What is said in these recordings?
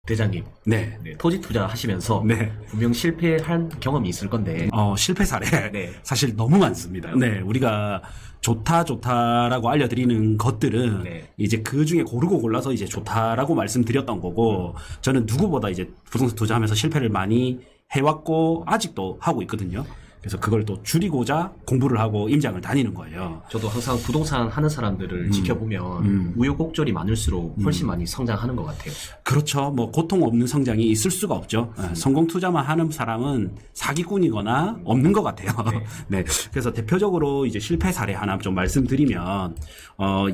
대장님, 네. 네, 토지 투자 하시면서 네. 분명 실패한 경험이 있을 건데. 실패 사례. 네. 사실 너무 많습니다. 네. 우리가 좋다라고 알려드리는 것들은 네. 이제 그 중에 고르고 골라서 이제 좋다라고 말씀드렸던 거고, 저는 누구보다 이제 부동산 투자하면서 실패를 많이 해왔고, 아직도 하고 있거든요. 그래서 그걸 또 줄이고자 공부를 하고 임장을 다니는 거예요. 저도 항상 부동산 하는 사람들을 지켜보면 우여곡절이 많을수록 훨씬 많이 성장하는 것 같아요. 그렇죠. 뭐 고통 없는 성장이 있을 수가 없죠. 성공 투자만 하는 사람은 사기꾼이거나 없는 것 같아요. 네. 그래서 대표적으로 이제 실패 사례 하나 좀 말씀드리면,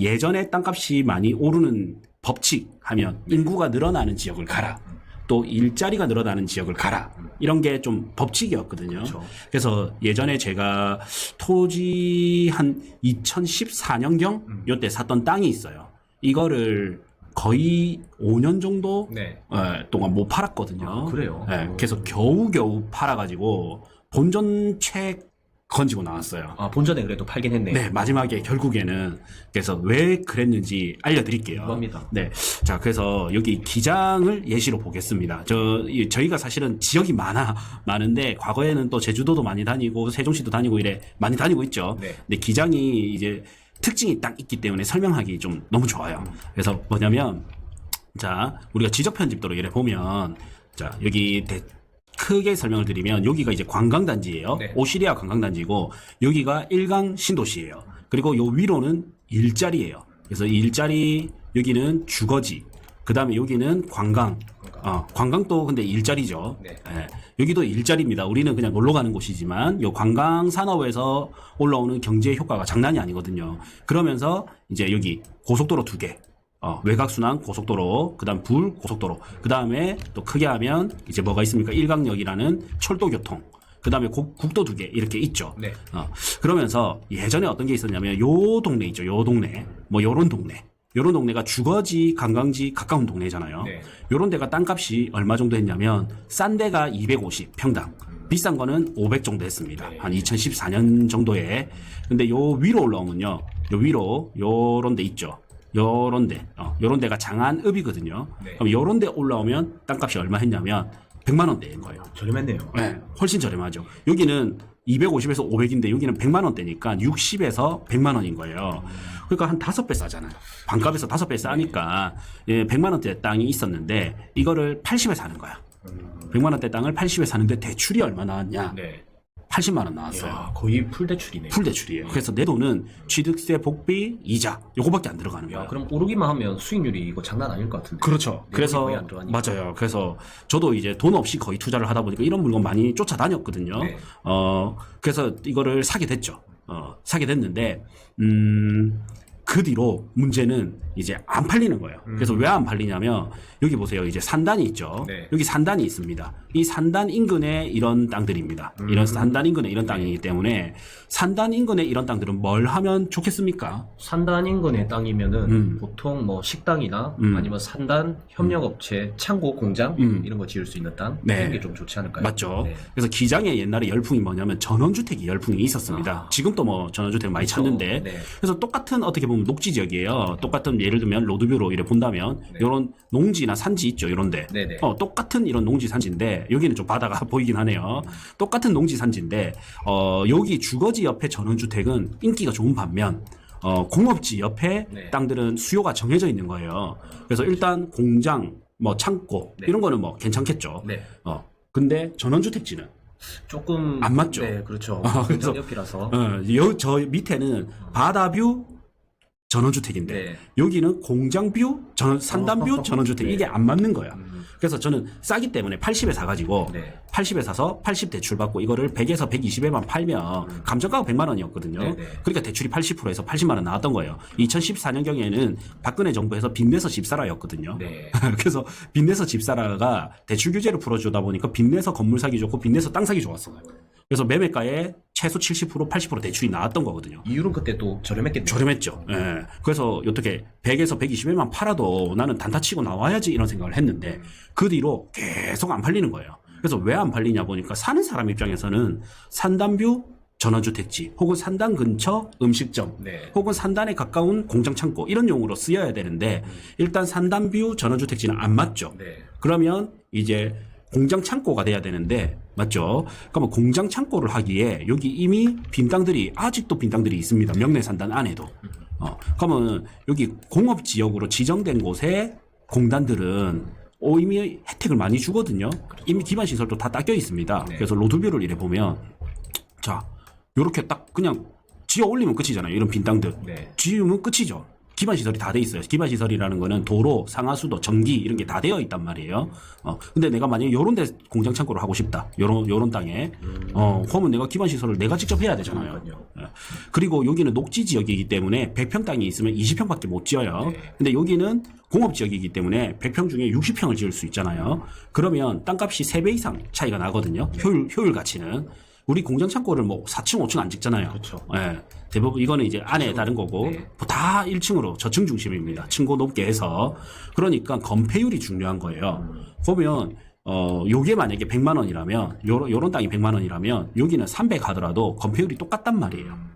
예전에 땅값이 많이 오르는 법칙 하면 인구가 늘어나는 지역을 가라. 또 일자리가 늘어나는 지역을 가라. 이런 게 좀 법칙이었거든요. 그렇죠. 그래서 예전에 제가 토지 한 2014년경 요때 샀던 땅이 있어요. 이거를 거의 5년 정도 네. 동안 못 팔았거든요. 아, 그래요? 그래서 겨우겨우 팔아가지고 본전책 건지고 나왔어요. 아, 본전에 그래도 팔긴 했네요. 네, 마지막에 결국에는 그래서 왜 그랬는지 알려드릴게요. 궁금합니다. 네, 자 그래서 여기 기장을 예시로 보겠습니다. 저희가 사실은 지역이 많은데 과거에는 또 제주도도 많이 다니고 세종시도 다니고 이래 많이 다니고 있죠. 네. 근데 기장이 이제 특징이 딱 있기 때문에 설명하기 좀 너무 좋아요. 그래서 뭐냐면 자 우리가 지적 편집도로 이래 보면 자 여기 크게 설명을 드리면 여기가 이제 관광단지예요. 네. 오시리아 관광단지고 여기가 일강 신도시예요. 그리고 요 위로는 일자리예요. 그래서 일자리 여기는 주거지. 그 다음에 여기는 관광. 관광도 근데 일자리죠. 네. 예, 여기도 일자리입니다. 우리는 그냥 놀러 가는 곳이지만 요 관광 산업에서 올라오는 경제 효과가 장난이 아니거든요. 그러면서 이제 여기 고속도로 2개. 외곽순환 고속도로, 그 다음 불 고속도로, 그 다음에 또 크게 하면 이제 뭐가 있습니까? 일강역이라는 철도교통, 그 다음에 국도 2개 이렇게 있죠. 네. 그러면서 예전에 어떤 게 있었냐면 요 동네 있죠. 요 동네, 뭐 요런 동네. 요런 동네가 주거지, 관광지 가까운 동네잖아요. 네. 요런 데가 땅값이 얼마 정도 했냐면 싼 데가 250 평당, 비싼 거는 500 정도 했습니다. 네. 한 2014년 정도에. 근데 요 위로 올라오면요. 요 위로 요런 데 있죠. 요런 데가 장안읍이거든요. 네. 그럼 요런 데 올라오면 땅값이 얼마 했냐면 100만 원대인 거예요. 저렴했네요. 네, 훨씬 저렴하죠. 여기는 250에서 500인데 여기는 100만 원대니까 60에서 100만 원인 거예요. 그러니까 한 5배 싸잖아요. 반값에서 5배 싸니까 100만 원대 땅이 있었는데 이거를 80에 사는 거야. 100만 원대 땅을 80에 사는데 대출이 얼마 나왔냐? 네. 80만 원 나왔어요. 이야, 거의 풀 대출이네. 풀 대출이에요. 그래서 내 돈은 취득세, 복비, 이자 요거밖에 안 들어가는 거예요. 그럼 오르기만 하면 수익률이 이거 장난 아닐 것 같은데. 그렇죠. 그래서 거의 안 들어가니까. 맞아요. 그래서 저도 이제 돈 없이 거의 투자를 하다 보니까 이런 물건 많이 쫓아다녔거든요. 네. 그래서 이거를 사게 됐죠. 사게 됐는데 그 뒤로 문제는 이제 안 팔리는 거예요. 그래서 왜 안 팔리냐면 여기 보세요. 이제 산단이 있죠. 네. 여기 산단이 있습니다. 이 산단 인근에 이런 땅들입니다. 이런 산단 인근에 이런 땅이기 때문에 산단 인근에 이런 땅들은 뭘 하면 좋겠습니까? 산단 인근의 땅이면은 보통 뭐 식당이나 아니면 산단 협력업체, 창고, 공장 이런 거 지을 수 있는 땅 네. 이런 게 좀 좋지 않을까요? 맞죠. 네. 그래서 기장에 옛날에 열풍이 뭐냐면 전원주택이 열풍이 있었습니다. 지금도 뭐 전원주택 많이 그렇죠. 찾는데 네. 그래서 똑같은 어떻게 보면 녹지 지역이에요. 똑같은 예를 들면 로드뷰로 이래 본다면 이런 농지나 산지 있죠. 이런데 네네. 똑같은 이런 농지 산지인데 여기는 좀 바다가 보이긴 하네요. 똑같은 농지 산지인데 여기 주거지 옆에 전원주택은 인기가 좋은 반면 공업지 옆에 네. 땅들은 수요가 정해져 있는 거예요. 그래서 일단 공장, 뭐 창고 네. 이런 거는 뭐 괜찮겠죠. 네. 근데 전원주택지는 조금 안 맞죠. 네, 그렇죠. 그래서- 공장 옆이라서. 저 밑에는 바다뷰 전원주택인데 네. 여기는 공장뷰 산단뷰 전원주택 네. 이게 안 맞는 거야. 그래서 저는 싸기 때문에 80에 사가지고 네. 80에 사서 80 대출 받고 이거를 100에서 120에만 팔면 감정가가 100만 원이었거든요. 네네. 그러니까 대출이 80%에서 80만 원 나왔던 거예요. 2014년경에는 박근혜 정부에서 빚내서 집 사라였거든요. 네. 그래서 빚내서 집 사라가 대출 규제를 풀어주다 보니까 빚내서 건물 사기 좋고 빚내서 땅 사기 좋았어요. 그래서 매매가에 최소 70% 80% 대출이 나왔던 거거든요. 이율은 그때 또 저렴했겠네요. 저렴했죠. 예. 그래서 어떻게 100에서 120에만 팔아도 나는 단타 치고 나와야지 이런 생각을 했는데 그 뒤로 계속 안 팔리는 거예요. 그래서 왜 안 팔리냐 보니까 사는 사람 입장에서는 산단뷰 전원주택지 혹은 산단 근처 음식점 네. 혹은 산단에 가까운 공장 창고 이런 용으로 쓰여야 되는데 일단 산단뷰 전원주택지는 안 맞죠. 네. 그러면 이제 공장 창고가 돼야 되는데 맞죠? 그러면 공장 창고를 하기에 여기 이미 빈 땅들이 아직도 빈 땅들이 있습니다. 명내 산단 안에도. 그러면 여기 공업 지역으로 지정된 곳에 공단들은 이미 혜택을 많이 주거든요. 이미 기반 시설도 다 닦여 있습니다. 네. 그래서 로드뷰를 이래 보면 자, 요렇게 딱 그냥 지어 올리면 끝이잖아요. 이런 빈 땅들. 네. 지으면 끝이죠. 기반 시설이 다 돼 있어요. 기반 시설이라는 거는 도로, 상하수도, 전기 이런 게 다 되어 있단 말이에요. 근데 내가 만약에 요런 데 공장 창고를 하고 싶다. 요런 땅에. 그러면 내가 기반 시설을 내가 직접 해야 되잖아요. 예. 그리고 여기는 녹지 지역이기 때문에 100평 땅이 있으면 20평밖에 못 지어요. 네. 근데 여기는 공업 지역이기 때문에 100평 중에 60평을 지을 수 있잖아요. 그러면 땅값이 3배 이상 차이가 나거든요. 효율 가치는. 우리 공장 창고를 뭐 4층, 5층 안 짓잖아요. 그렇죠. 예. 대부분 이거는 이제 안에 다른 거고 네. 다 1층으로 저층 중심입니다. 층고 높게 해서. 그러니까 건폐율이 중요한 거예요. 보면 요게 만약에 100만 원이라면 요런 땅이 100만 원이라면 여기는 300 하더라도 건폐율이 똑같단 말이에요.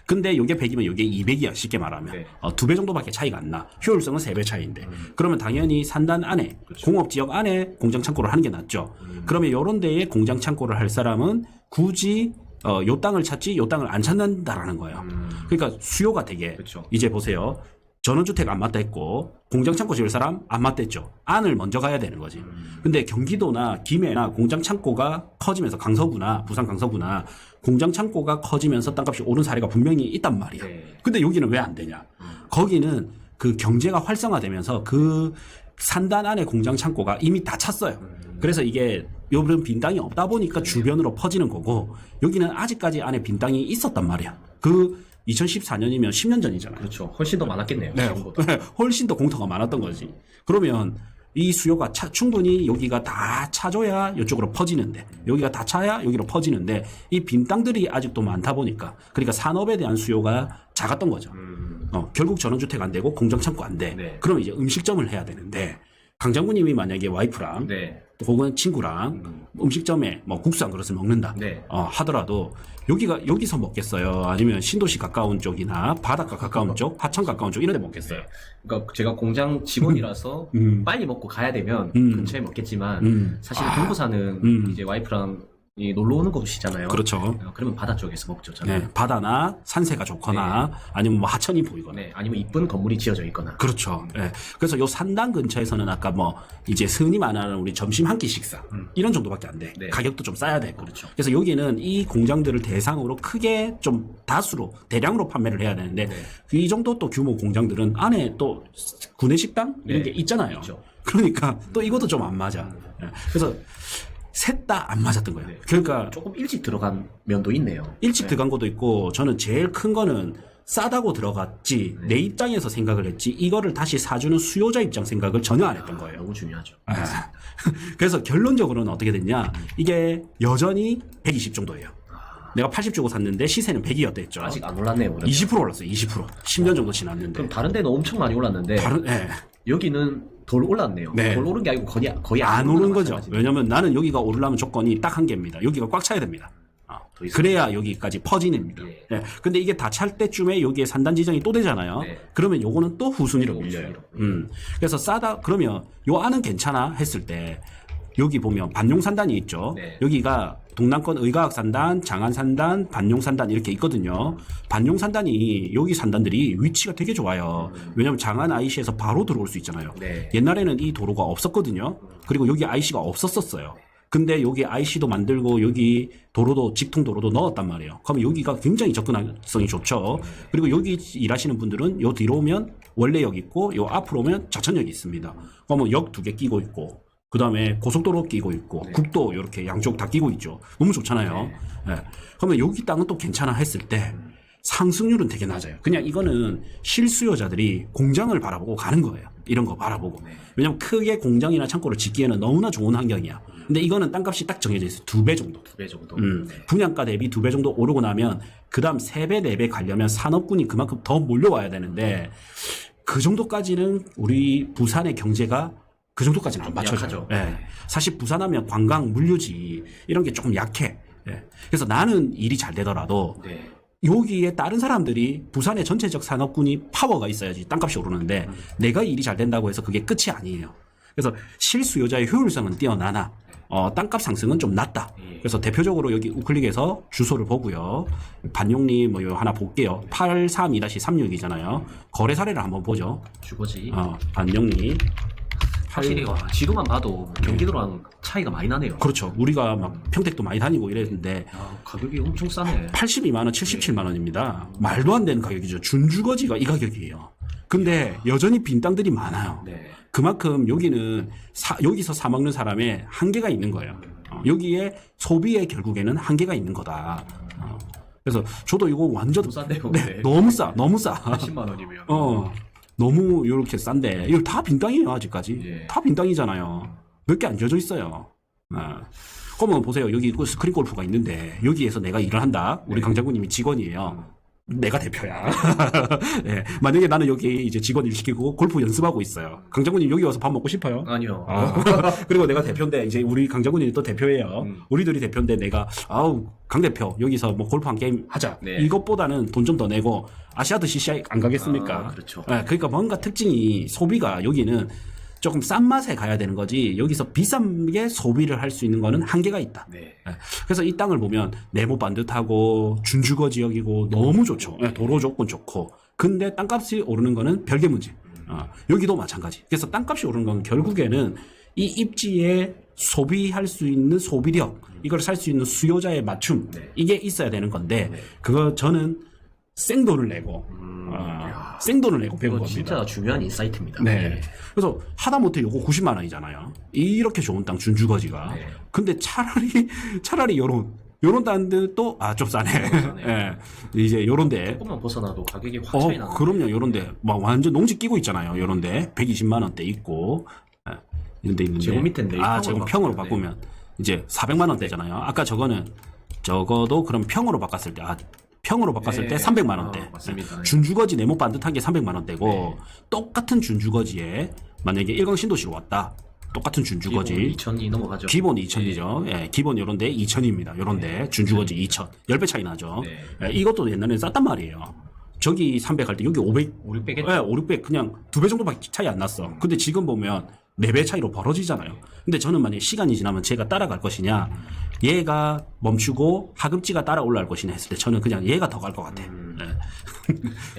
근데 요게 100이면 요게 200이야 쉽게 말하면. 네. 2배 정도밖에 차이가 안 나. 효율성은 3배 차이인데. 그러면 당연히 산단 안에 공업 지역 안에 공장 창고를 하는 게 낫죠. 그러면 요런 데에 공장 창고를 할 사람은 굳이 요 땅을 찾지 요 땅을 안 찾는다라는 거예요. 그러니까 수요가 되게 그쵸. 이제 보세요. 전원주택 안 맞다 했고 공장 창고 지을 사람 안 맞다 했죠. 안을 먼저 가야 되는 거지. 근데 경기도나 김해나 공장 창고가 커지면서 강서구나 부산 강서구나 공장 창고가 커지면서 땅값이 오른 사례가 분명히 있단 말이야. 네. 근데 여기는 왜 안 되냐? 거기는 그 경제가 활성화되면서 그 산단 안에 공장 창고가 이미 다 찼어요. 그래서 이게 요런 빈 땅이 없다 보니까 주변으로 퍼지는 거고 여기는 아직까지 안에 빈 땅이 있었단 말이야. 그 2014년이면 10년 전이잖아요. 그렇죠. 훨씬 더 많았겠네요. 네, 지금보다. 훨씬 더 공터가 많았던 거지. 그러면 이 수요가 충분히 여기가 다 차줘야 이쪽으로 퍼지는데 여기가 다 차야 여기로 퍼지는데 이 빈 땅들이 아직도 많다 보니까 그러니까 산업에 대한 수요가 작았던 거죠. 결국 전원주택 안 되고 공장 창고 안 돼. 네. 그럼 이제 음식점을 해야 되는데 강 장군님이 만약에 와이프랑 네. 혹은 친구랑 음식점에 뭐 국수 한 그릇을 먹는다 네. 하더라도 여기서 먹겠어요? 아니면 신도시 가까운 쪽이나 바닷가 가까운 쪽, 하천 가까운 쪽 이런 데 먹겠어요? 그러니까 제가 공장 직원이라서 빨리 먹고 가야 되면 근처에 먹겠지만 사실 동부 사는 이제 와이프랑 놀러 오는 곳이잖아요. 그렇죠. 그러면 바다 쪽에서 먹죠. 저는. 네, 바다나 산세가 좋거나 아니면 뭐 하천이 보이거나. 네, 아니면 이쁜 건물이 지어져 있거나. 그렇죠. 네. 그래서 요 산단 근처에서는 아까 뭐 이제 흔히 말하는 우리 점심 한 끼 식사 이런 정도밖에 안 돼. 네. 가격도 좀 싸야 되고. 그렇죠. 그래서 여기는 이 공장들을 대상으로 크게 좀 다수로 대량으로 판매를 해야 되는데 이 정도 또 규모 공장들은 안에 또 구내식당 이런 게 있잖아요. 있죠. 그러니까 또 이것도 좀 안 맞아. 네. 그래서 셋 다 안 맞았던 거예요. 네. 그러니까 조금 일찍 들어간 면도 있네요. 일찍 들어간 것도 있고 저는 제일 큰 거는 싸다고 들어갔지 내 입장에서 생각을 했지 이거를 다시 사주는 수요자 입장 생각을 전혀 안 했던 거예요. 너무 중요하죠. 그래서 결론적으로는 어떻게 됐냐 이게 여전히 120 정도예요. 내가 80 주고 샀는데 시세는 100이었다 했죠. 아직 안 올랐네요. 그러면. 20% 올랐어요. 20%. 10년 정도 지났는데. 그럼 다른 데는 엄청 많이 올랐는데 예. 여기는 덜 올랐네요. 네. 덜 오른 게 아니고 거의 안 오른 거죠. 마찬가지네요. 왜냐면 나는 여기가 오르려면 조건이 딱 한 개입니다. 여기가 꽉 차야 됩니다. 더 있어요. 그래야 여기까지 퍼지입니다. 예. 예. 근데 이게 다 찰 때쯤에 여기에 산단 지정이 또 되잖아요. 네. 그러면 요거는 또 후순위로 또 밀려요. 후순위로. 그래서 싸다 그러면 요 안은 괜찮아 했을 때 여기 보면 반용산단이 있죠. 네. 여기가 동남권 의과학산단, 장안산단, 반용산단 이렇게 있거든요. 반용산단이 여기 산단들이 위치가 되게 좋아요. 왜냐하면 장안 IC에서 바로 들어올 수 있잖아요. 네. 옛날에는 이 도로가 없었거든요. 그리고 여기 IC가 없었었어요. 근데 여기 IC도 만들고 여기 도로도 직통도로도 넣었단 말이에요. 그러면 여기가 굉장히 접근성이 좋죠. 그리고 여기 일하시는 분들은 요 뒤로 오면 원래역 있고 요 앞으로 오면 자천역이 있습니다. 그러면 역 2개 끼고 있고 그 다음에 고속도로 끼고 있고 국도 이렇게 양쪽 다 끼고 있죠. 너무 좋잖아요. 네. 그러면 여기 땅은 또 괜찮아 했을 때 상승률은 되게 낮아요. 그냥 이거는 실수요자들이 공장을 바라보고 가는 거예요. 이런 거 바라보고. 왜냐면 크게 공장이나 창고를 짓기에는 너무나 좋은 환경이야. 근데 이거는 땅값이 딱 정해져 있어요. 2배 정도. 2배 정도. 분양가 대비 2배 정도 오르고 나면 그 다음 3배, 4배 가려면 산업군이 그만큼 더 몰려와야 되는데 그 정도까지는 우리 부산의 경제가 그 정도까지는 안 맞춰져요. 약하죠. 예. 사실 부산하면 관광, 물류지 이런 게 조금 약해. 예. 그래서 나는 일이 잘 되더라도 네. 여기에 다른 사람들이 부산의 전체적 산업군이 파워가 있어야지 땅값이 오르는데 내가 일이 잘 된다고 해서 그게 끝이 아니에요. 그래서 실수요자의 효율성은 뛰어나나 땅값 상승은 좀 낮다. 그래서 대표적으로 여기 우클릭에서 주소를 보고요. 반용리 뭐 하나 볼게요. 832-36이잖아요. 거래 사례를 한번 보죠. 주거지. 반용리. 확실히 지도만 봐도 경기도랑 차이가 많이 나네요. 그렇죠. 우리가 막 평택도 많이 다니고 이랬는데 가격이 엄청 싸네. 82만 원, 77만 원입니다. 말도 안 되는 가격이죠. 준주거지가 이 가격이에요. 근데 여전히 빈 땅들이 많아요. 네. 그만큼 여기는 여기서 사 먹는 사람의 한계가 있는 거예요. 여기에 소비에 결국에는 한계가 있는 거다. 그래서 저도 이거 완전 너무 싼데요. 네, 너무 싸. 10만 원이면. 너무 이렇게 싼데 이거 다 빈 땅이에요 아직까지. 예. 다 빈 땅이잖아요. 몇 개 안 지어져 있어요. 그러면 보세요. 여기 스크린 골프가 있는데 여기에서 내가 일을 한다. 우리 강장군님이 직원이에요. 내가 대표야. 네. 만약에 나는 여기 이제 직원 일 시키고 골프 연습하고 있어요. 강장군님 여기 와서 밥 먹고 싶어요? 아니요. 그리고 내가 대표인데 이제 우리 강장군님이 또 대표예요. 우리들이 대표인데 내가 강 대표 여기서 뭐 골프 한 게임 하자. 네. 이것보다는 돈 좀 더 내고 아시아드 CCI 안 가겠습니까? 그렇죠. 네, 그러니까 뭔가 특징이 소비가 여기는 조금 싼 맛에 가야 되는 거지 여기서 비싸게 소비를 할 수 있는 거는 한계가 있다. 네. 그래서 이 땅을 보면 네모 반듯하고 준주거 지역이고 너무 좋죠. 도로 조건 좋고 근데 땅값이 오르는 거는 별개 문제. 여기도 마찬가지. 그래서 땅값이 오르는 건 결국에는 이 입지에 소비할 수 있는 소비력 이걸 살 수 있는 수요자의 맞춤 이게 있어야 되는 건데 그거 저는 생돈을 내고 생돈을 내고 배운 겁니다. 진짜 중요한 인사이트입니다. 네. 그래서 하다못해 요거 90만 원이잖아요. 이렇게 좋은 땅 준주거지가. 네. 근데 차라리 요런 땅들도 좀 싸네. 예. 이제 요런데 조금만 벗어나도 가격이 확 차이 나요. 그럼요. 요런데 막 완전 농지 끼고 있잖아요. 요런데 120만 원대 있고 이런 데 있는데 제곱 밑인데 제곱 평으로 바꾸면 이제 400만 원대잖아요. 아까 저거는 적어도 그럼 평으로 바꿨을 때 평으로 바꿨을 때 300만 원대. 맞습니다. 준주거지 네모 반듯한 게 300만 원대고 똑같은 준주거지에 만약에 일광 신도시로 왔다. 똑같은 준주거지. 2천이 넘어가죠. 기본 2천이죠. 예, 기본 요런데 2천입니다. 요런데 준주거지 2천. 10배 차이 나죠. 네. 이것도 옛날에 쌌단 말이에요. 저기 300 할 때 여기 500. 5, 600. 예, 5, 600 그냥 2배 정도밖에 차이 안 났어. 근데 지금 보면 4배 차이로 벌어지잖아요. 근데 저는 만약에 시간이 지나면 제가 따라갈 것이냐, 얘가 멈추고 하급지가 따라 올라갈 것이냐 했을 때 저는 그냥 얘가 더 갈 것 같아요. 네.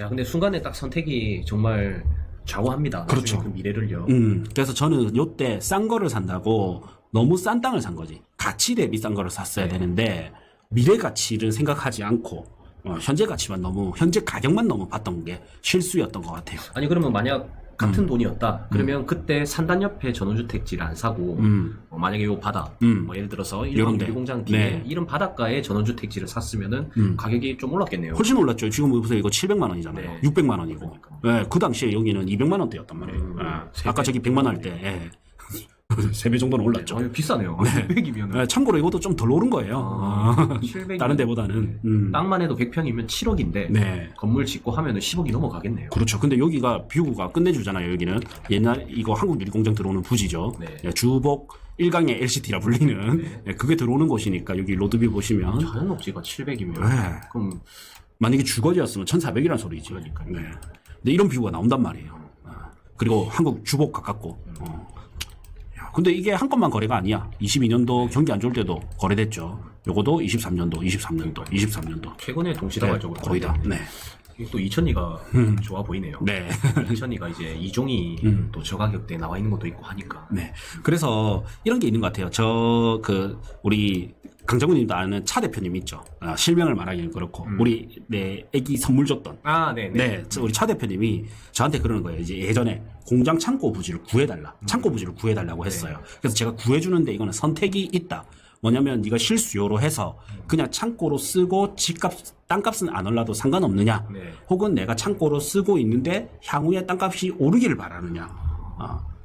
야, 근데 순간에 딱 선택이 정말 좌우합니다. 그렇죠. 나중에 그 미래를요. 그래서 저는 요때 싼 거를 산다고 너무 싼 땅을 산 거지. 가치 대비 싼 거를 샀어야 되는데 미래 가치를 생각하지 않고 현재 가치만 현재 가격만 너무 봤던 게 실수였던 것 같아요. 아니 그러면 만약 같은 돈이었다. 그러면 그때 산단 옆에 전원주택지를 안 사고 만약에 요 바다 뭐 예를 들어서 일본 요런데. 유리공장 뒤에 네. 이런 바닷가에 전원주택지를 샀으면은 가격이 좀 올랐겠네요. 훨씬 올랐죠. 지금 보세요. 이거 700만 원이잖아요. 네. 600만 원이고. 네, 그 당시에 여기는 200만 원대였단 말이에요. 아까 저기 100만 원 할 때. 예. 3배 정도는 올랐죠. 비싸네요. 600이면. 참고로 이것도 좀 덜 오른 거예요. 700 다른 데보다는. 땅만 해도 100평이면 7억인데 네. 건물 짓고 하면은 10억이 넘어가겠네요. 그렇죠. 근데 여기가 뷰가 끝내주잖아요. 여기는 옛날 이거 한국 유리공장 들어오는 부지죠. 네. 예, 주복 1강의 LCT라 불리는 예, 그게 들어오는 곳이니까 여기 로드뷰 보시면 자연 녹지가 700이면 네. 그럼 만약에 주거지였으면 1,400이란 소리지. 그러니까요. 네. 근데 이런 뷰가 나온단 말이에요. 그리고 한국 주복 가깝고. 야, 근데 이게 한 건만 거래가 아니야. 22년도 경기 안 좋을 때도 거래됐죠. 요거도 23년도. 최근에 동시다발적으로 거의 다. 네. 또 이천리가 좋아 보이네요. 네. 이천리가 이제 이종이 또 저가격대에 나와 있는 것도 있고 하니까. 네. 그래서 이런 게 있는 것 같아요. 우리 강장군님도 아는 차 대표님 있죠. 실명을 말하기는 그렇고. 우리 내 애기 선물 줬던. 네네. 네. 우리 차 대표님이 저한테 그러는 거예요. 이제 예전에 공장 창고 부지를 구해달라. 창고 부지를 구해달라고 했어요. 그래서 제가 구해주는데 이거는 선택이 있다. 뭐냐면 네가 실수요로 해서 그냥 창고로 쓰고 땅값은 안 올라도 상관없느냐. 네. 혹은 내가 창고로 쓰고 있는데 향후에 땅값이 오르기를 바라느냐.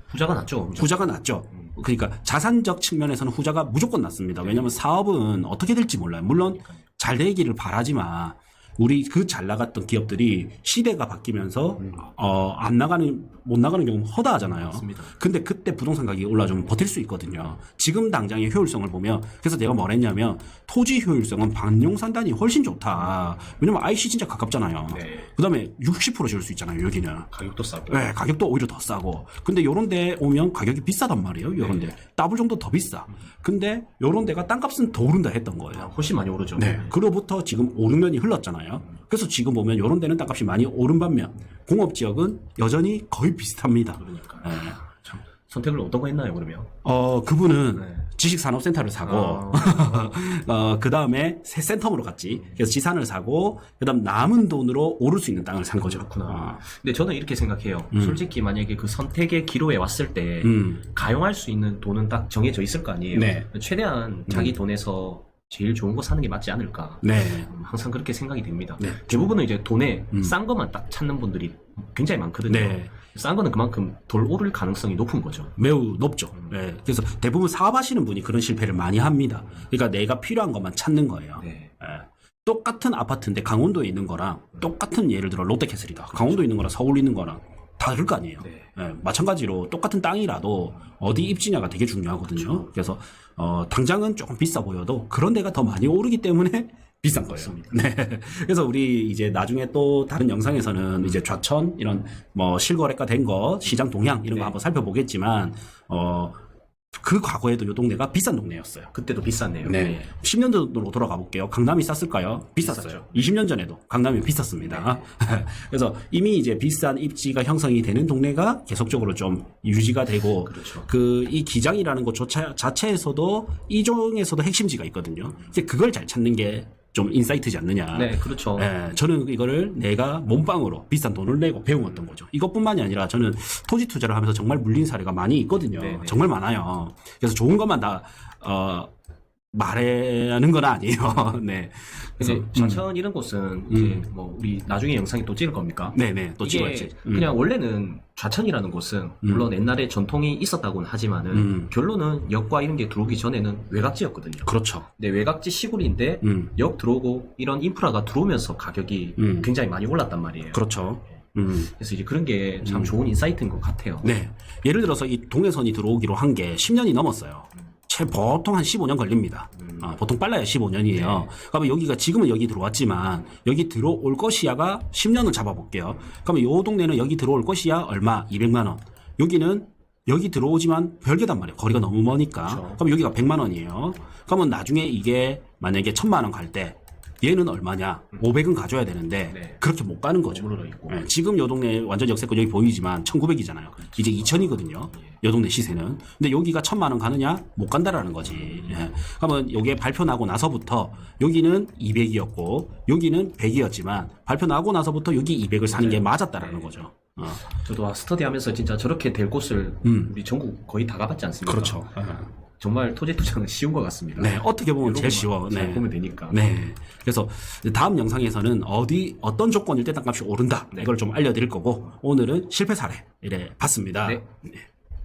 후자가 낫죠. 후자가 낫죠. 그러니까 자산적 측면에서는 후자가 무조건 낫습니다. 왜냐하면 사업은 어떻게 될지 몰라요. 물론 잘 되기를 바라지만 우리 그 잘 나갔던 기업들이 시대가 바뀌면서 못 나가는 경우 허다하잖아요. 맞습니다. 근데 그때 부동산 가격이 올라주면 버틸 수 있거든요. 지금 당장의 효율성을 보면 그래서 내가 뭘 했냐면 토지 효율성은 방용산단이 훨씬 좋다. 왜냐면 IC 진짜 가깝잖아요. 네. 그다음에 60% 지을 수 있잖아요. 여기는. 가격도 싸고. 네, 가격도 오히려 더 싸고. 근데 요런 데 오면 가격이 비싸단 말이에요. 요런 데. 더블 정도 더 비싸. 근데 요런 데가 땅값은 더 오른다 했던 거예요. 훨씬 많이 오르죠. 네. 그로부터 지금 5, 6년이 흘렀잖아요. 그래서 지금 보면 요런 데는 땅값이 많이 오른 반면 공업지역은 여전히 거의 비슷합니다. 그러니까. 네. 참, 선택을 어떤 거 했나요, 그러면? 그분은 네. 지식산업센터를 사고, 그 다음에 새 센텀으로 갔지. 그래서 지산을 사고, 그 다음 남은 돈으로 오를 수 있는 땅을 산 거죠. 그렇구나. 근데 저는 이렇게 생각해요. 솔직히 만약에 그 선택의 기로에 왔을 때, 가용할 수 있는 돈은 딱 정해져 있을 거 아니에요. 네. 최대한 자기 돈에서 제일 좋은 거 사는 게 맞지 않을까. 네. 항상 그렇게 생각이 됩니다. 네. 대부분은 이제 돈에 싼 것만 딱 찾는 분들이 굉장히 많거든요. 네. 싼 거는 그만큼 덜 오를 가능성이 높은 거죠. 매우 높죠. 네. 그래서 대부분 사업하시는 분이 그런 실패를 많이 합니다. 그러니까 내가 필요한 것만 찾는 거예요. 네. 예. 똑같은 아파트인데 강원도에 있는 거랑 똑같은 예를 들어 롯데캐슬이다. 강원도에 있는 거랑 서울에 있는 거랑 다를 거 아니에요. 네. 예, 마찬가지로 똑같은 땅이라도 어디 입지냐가 되게 중요하거든요. 그래서 당장은 조금 비싸 보여도 그런 데가 더 많이 오르기 때문에 비싼 거예요. 네. 그래서 우리 이제 나중에 또 다른 영상에서는 이제 좌천 이런 뭐 실거래가 된 거, 시장 동향 이런 거 한번 살펴보겠지만 그 과거에도 이 동네가 비싼 동네였어요. 그때도 비쌌네요. 네. 10년 전으로 돌아가 볼게요. 강남이 쌌을까요? 비쌌어요. 비쌌죠. 20년 전에도 강남이 비쌌습니다. 그래서 이미 이제 비싼 입지가 형성이 되는 동네가 계속적으로 좀 유지가 되고, 그렇죠. 이 기장이라는 것 자체에서도 이종에서도 핵심지가 있거든요. 이제 그걸 잘 찾는 게 좀 인사이트지 않느냐. 네, 그렇죠. 저는 이거를 내가 몸빵으로 비싼 돈을 내고 배워왔던 거죠. 이것뿐만이 아니라 저는 토지 투자를 하면서 정말 물린 사례가 많이 있거든요. 네네. 정말 많아요. 그래서 좋은 것만 다 말하는 건 아니에요. 네. 이제 좌천 이런 곳은 이제 뭐 우리 나중에 영상에 또 찍을 겁니까? 네네. 또 이게 찍어야지. 그냥 원래는 좌천이라는 곳은 물론 옛날에 전통이 있었다고는 하지만은 결론은 역과 이런 게 들어오기 전에는 외곽지였거든요. 그렇죠. 네, 외곽지 시골인데 역 들어오고 이런 인프라가 들어오면서 가격이 굉장히 많이 올랐단 말이에요. 그렇죠. 그래서 이제 그런 게 참 좋은 인사이트인 것 같아요. 네. 예를 들어서 이 동해선이 들어오기로 한 게 10년이 넘었어요. 보통 한 15년 걸립니다. 보통 빨라야 15년이에요. 그러면 여기가 지금은 여기 들어왔지만 여기 들어올 것이야가 10년을 잡아볼게요. 그러면 요 동네는 여기 들어올 것이야 얼마? 200만 원. 여기는 여기 들어오지만 별개단 말이에요. 거리가 너무 머니까. 그렇죠. 그럼 여기가 100만 원이에요. 그러면 나중에 이게 만약에 1000만 원 갈 때 얘는 얼마냐? 500은 가져야 되는데 네. 그렇게 못 가는 거죠. 머물러 있고. 네, 지금 요 동네 완전 역세권 여기 보이지만 1900이잖아요. 이제 2000이거든요. 요 동네 시세는. 근데 여기가 1000만 원 가느냐? 못 간다라는 거지. 예. 그러면 요게 발표 나고 나서부터 여기는 200이었고 여기는 100이었지만 발표 나고 나서부터 여기 200을 사는 게 맞았다라는 거죠. 저도 스터디하면서 진짜 저렇게 될 곳을 우리 전국 거의 다 가봤지 않습니까? 그렇죠. 정말 토지 투자는 쉬운 것 같습니다. 네, 어떻게 보면 제일 쉬워. 잘 네. 보면 되니까. 네. 그래서 다음 영상에서는 어떤 조건일 때 땅값이 오른다. 네. 이걸 좀 알려드릴 거고 오늘은 실패 사례 이래 봤습니다. 네. 네.